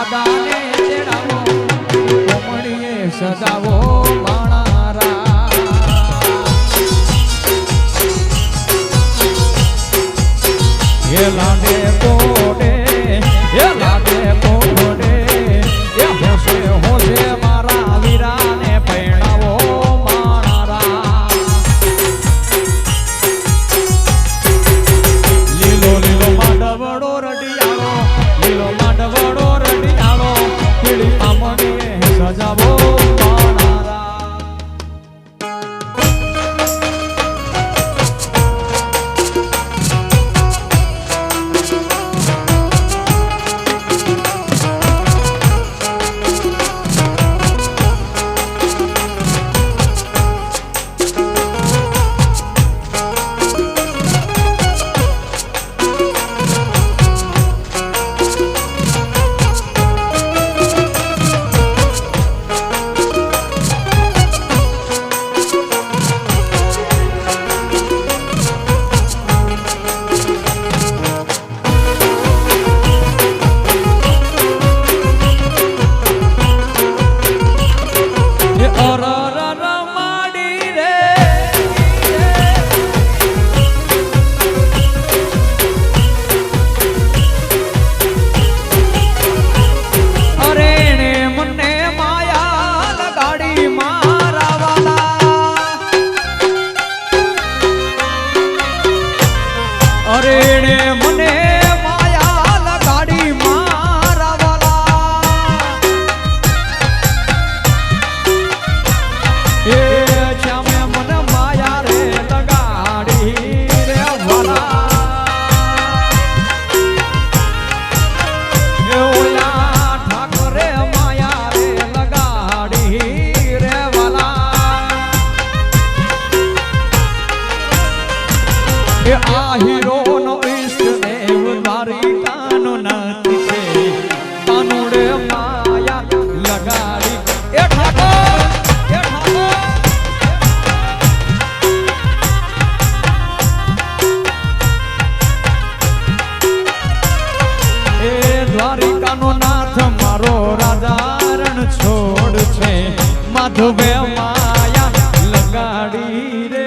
દાદાને તેડાવો કોમળીએ સજાવો માણારા એ લાડે કોડે એ લાડે કોડે એ હોશે હોશે મારા વીરાને પૈણાવો માણારા લીલો લીલો માંડવડો રડિયાળો લીલો માંડવડો રડિયાળો પીળી આમણીએ સજાવો માણારા આ હીરો નો ઈષ્ટ દેવ દ્વારિકાનો નાથ છે કાનુડે માયા લગાડી એ ઠાકોર એ દ્વારિકાનો નાથ મારો રાજા રણ છોડ છે માધવે માયા લગાડી રે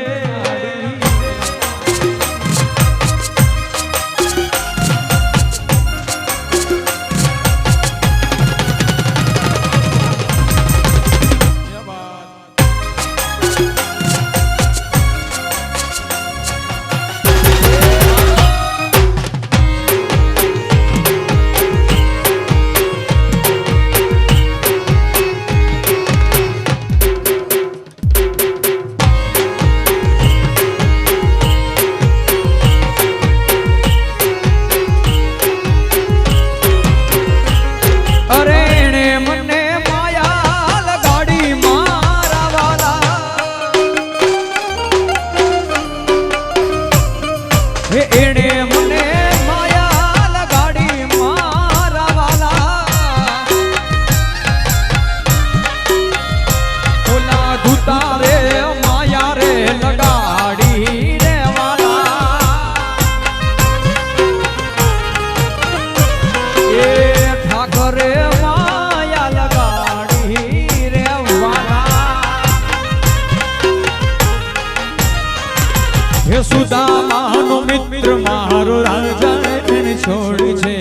સુદામાનો મિત્ર મારો રાજા એને છોડ છે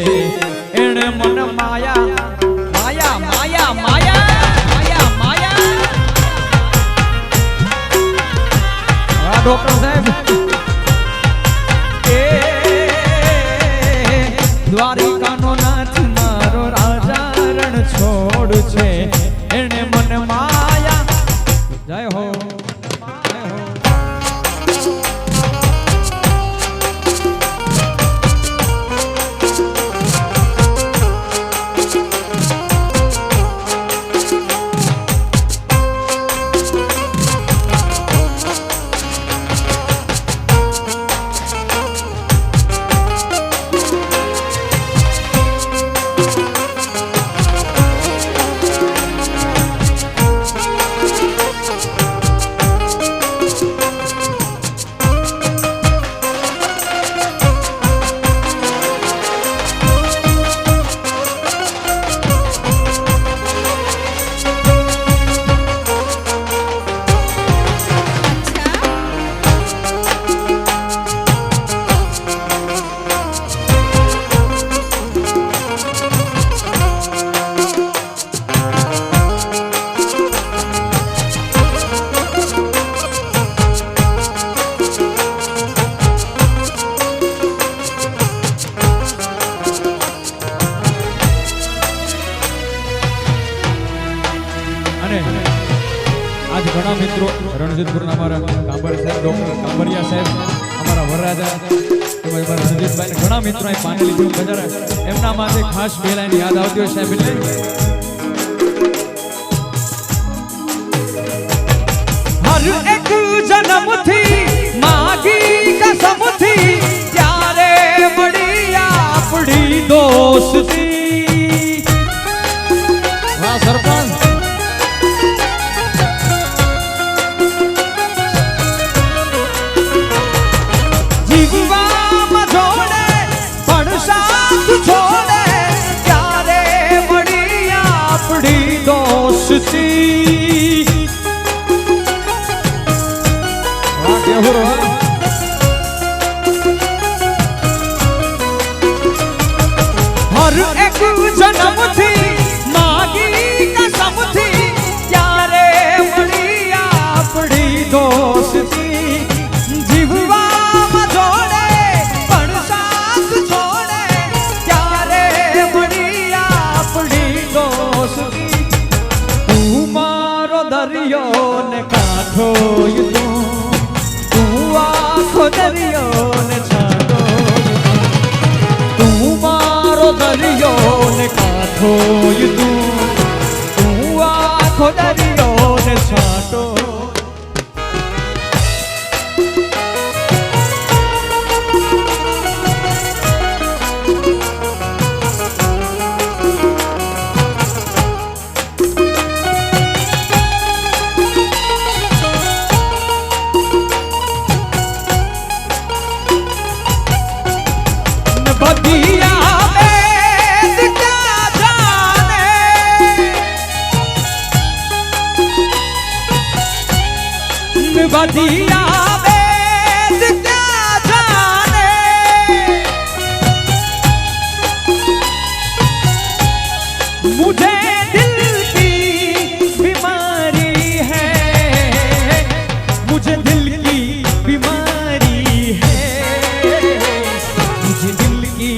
એને મન માયા માયા માયા માયા માયા માયા ડોક્ટર સાહેબ એ દ્વારિકાનો નાથ મારો રાજા રણ છોડ છે એને મન માયા જય હો અને આજ ઘણા મિત્રો રણજીતપુરના અમારા કાંબર સાહેબ ડોક્ટર કાંબરિયા સાહેબ અમારા વરરાજા તેમજ અમારા રણજીતભાઈ ઘણા મિત્રો અહીં પાનેલી જેવું બજાર એમના માટે ખાસ બે લાઈન યાદ આવતી હોય સાહેબ એટલે હર એક જન્મથી માગી કસમથી ત્યારે મળી આપણી દોસ્તી વાહ સરપંચ જીવવામાં જોડે પણ સાથ છોડે ત્યારે મળી આપણી દોસ્તી હર એક જન્મથી માગી કસમથી ત્યારે મળી આપણી દોસ્તી જીવવામાં જોડે પણ સાથ છોડે ત્યારે મળી આપણી દોસ્તી તું મારો દરિયો ને કાંઠો આખો દરિયો ને છાંટો તું મારો દરિયો ને કાંઠો તું આખો દરિયો ને છાંટો बदिया वेद क्या जाने मुझे दिल की बीमारी है मुझे दिल की बीमारी है मुझे दिल की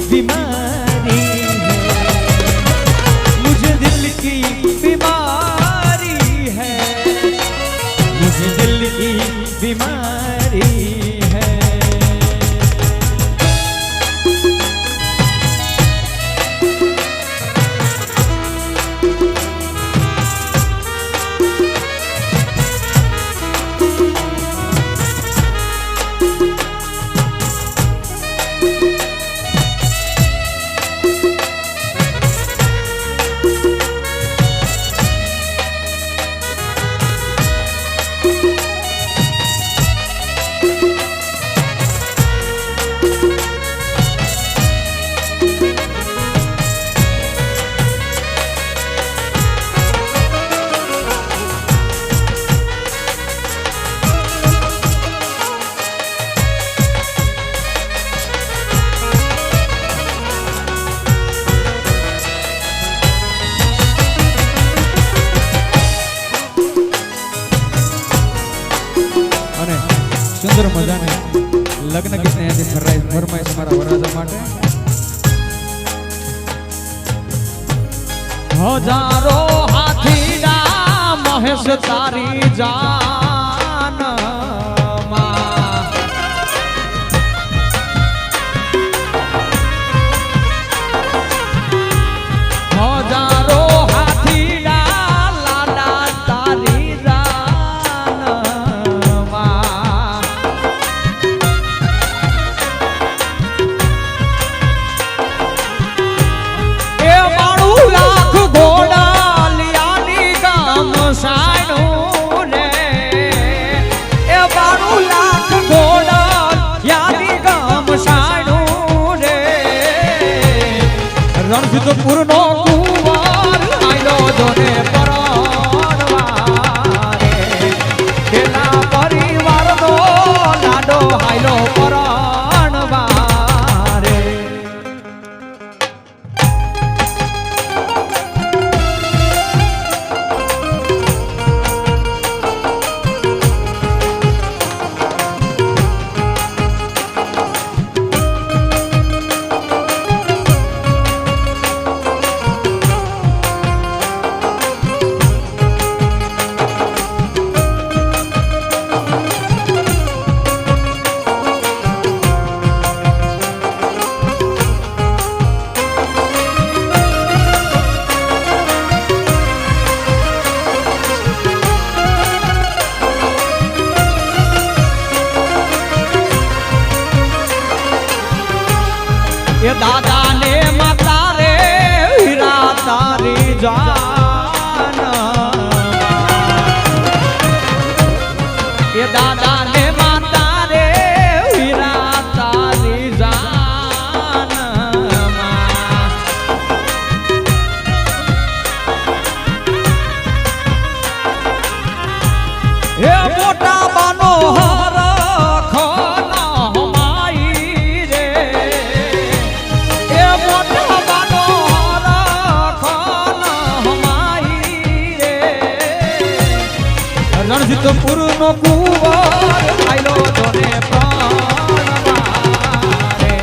बीमारी है मुझे दिल की बीमारी है मुझे दिल की बीमारी है સુંદર મજાને લગ્ન ગીતને અહીંયાથી ફરમાઈશ મારા વરરાજા માટે હજારો હાથીના મહેશ તારી જાન હજારો હાથીના લાલા તારી રણજીતપુર નો કુંવાર આયલો જોને પરણવારે પેલા પરિવાર નો લાડો આયલો પરણવારે દાદા ને માતા રે હીરા તારી જાન એ દાદા ને માતા રે હીરા તારી જાન એ મોટા બાનો રણજીતપુર નો કુંવર આયલો તોને પ્રાણ મારે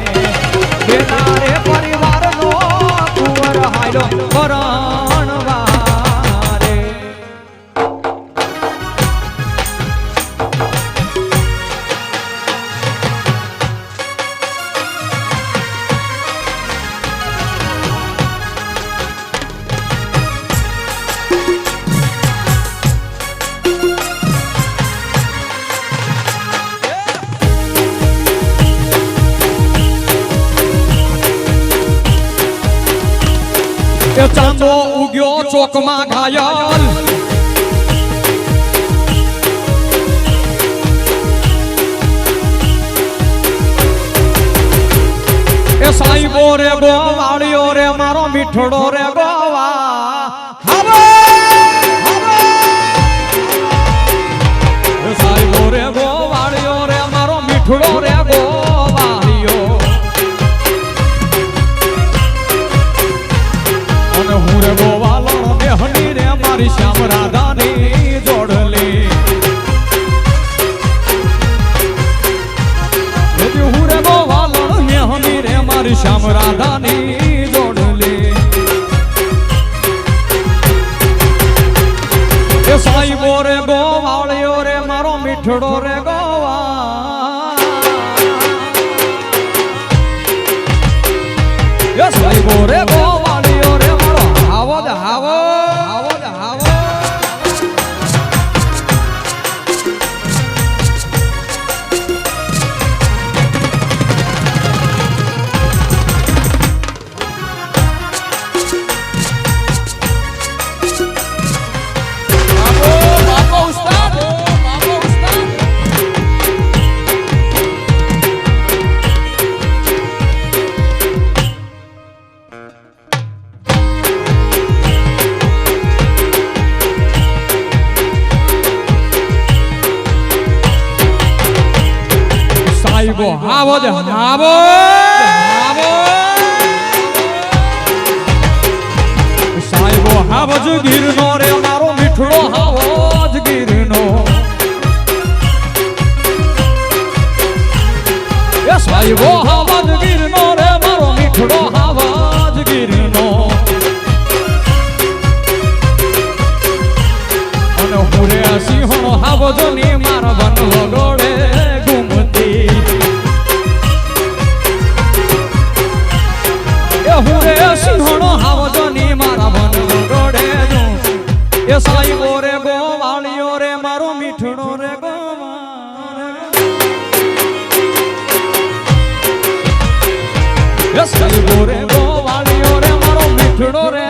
બેટા રે પરિવાર નો કુંવર આયલો પ્રાણ મારે ચાંદો ઉગ્યો ચોકમાં ઘાયલ એ સાઈબો રે ગોવાળિયો રે મારો મીઠડો રે ગોવા સાઈબો રે ગોવાળિયો રે મારો મીઠડો રે ગોવાળિયો હું રે ગોવાલો ને હની રે મારી શ્યામ રાધાની જોડલી હું રે ગોવાલો ને હની રે મારી શ્યામ રાધાની જોડલી એ સાઈબો રે ગોવાળિયો રે મારો મીઠડો રે ગોવા એ સાઈબો રે ગોવાળિયો રે આવદ હાવો આવદ હાવો બાપો ઉસ્તાદ સાઈબો હાવો જ હાવો સાઈબો હાવો જ ગીરનો રે મારો મીઠડો હાવો જ ગીરનો એ સાઈબો હાવો જ ગીરનો રે મારો મીઠડો હાવો જ ગીરનો અને હુરે સિંહણો હાવો જ ની મારા બન વગોડે હુરે સિંહણો હાવજો ની મારા બન ગોડે એ સાઈબો રે ગોવાળિયો રે મારો મીઠડો રે ગોવા એ સાઈબો રે ગોવાળિયો રે મારો મીઠડો રે